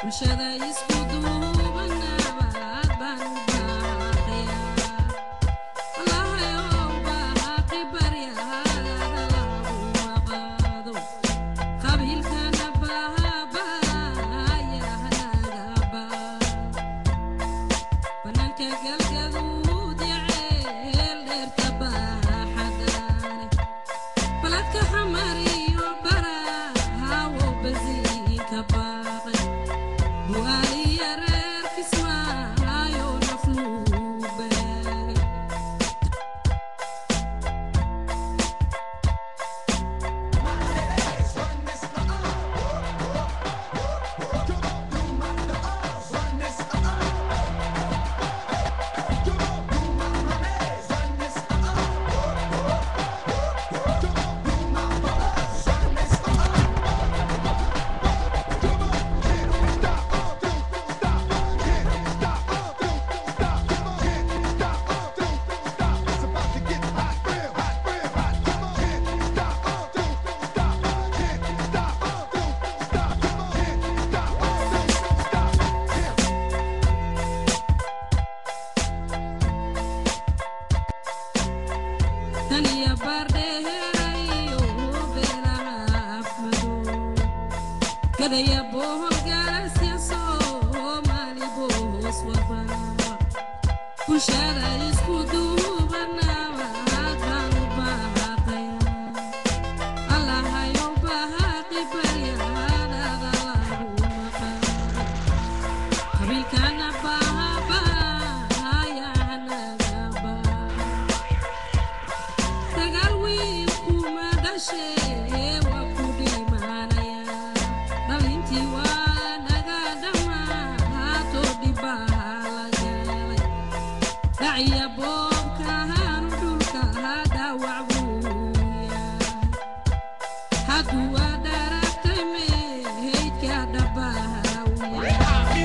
bulshada isku duubanaaba aad baan u baaqayaa allahayow baaqi baryahaada laguma qaado qabiilkana baabaya hanaga banaanka galgaduud yaceel dheerta baaxadaane baladka xamariyo barahawo basiinka baaqay bu'aaliya reer kismaayo nafluu baagay taniya bardheerayo beelaha afmadow kadaya bohol galasya soomaali boos wabaa bulshada isku duubanaaba aad baan u baaqayaa allahayow baaqi baryahaadada laguma qaado qabiilkana baabaya hanaga dagaal wiilkuma dhashee waa ku dhimaanayaa dhalintii waa naga dhammaatoo dhibbaha la galay dhaciya boobkahan dhulka dhaawac buu yahay hadduu waad aragtay meydka dhabbaha u yahay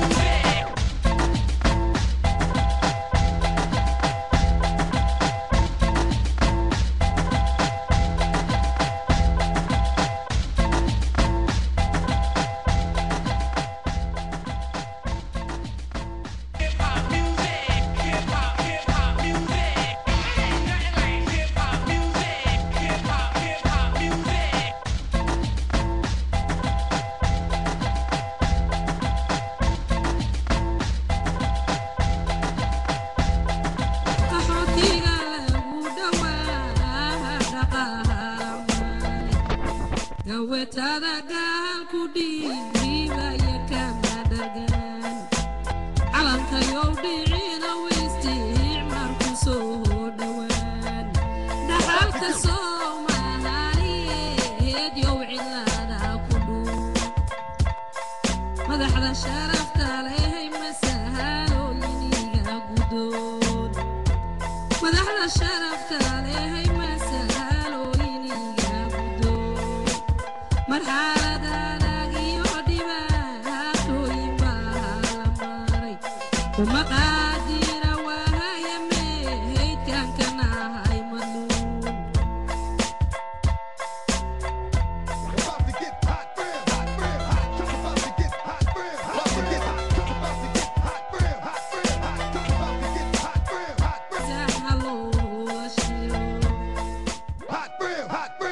qaxootiga lagu dhawaa dhaqaalaamaale gawetada gaalku dhiibaya kama dhargaan calankayow dhicina isticmaalku soo dhowaan dhaxalka soomaaliyeed yow cilada ku dhuun madaxda sharafta lehay masahaalooyiniga gudoon madaxda sharafta lehay masahaalooyiniga gudoon marxalad adag iyo dhibaatooyin baa la maray uma qaadira waahaya meydkan kanahay madluun About to get hot, real hot, real hot. Talk about to get hot, real hot. About to get hot, talk about to get hot, real hot, real hot. Talk about to get hot, real hot, real sahaloo la shiro hot, real hot, real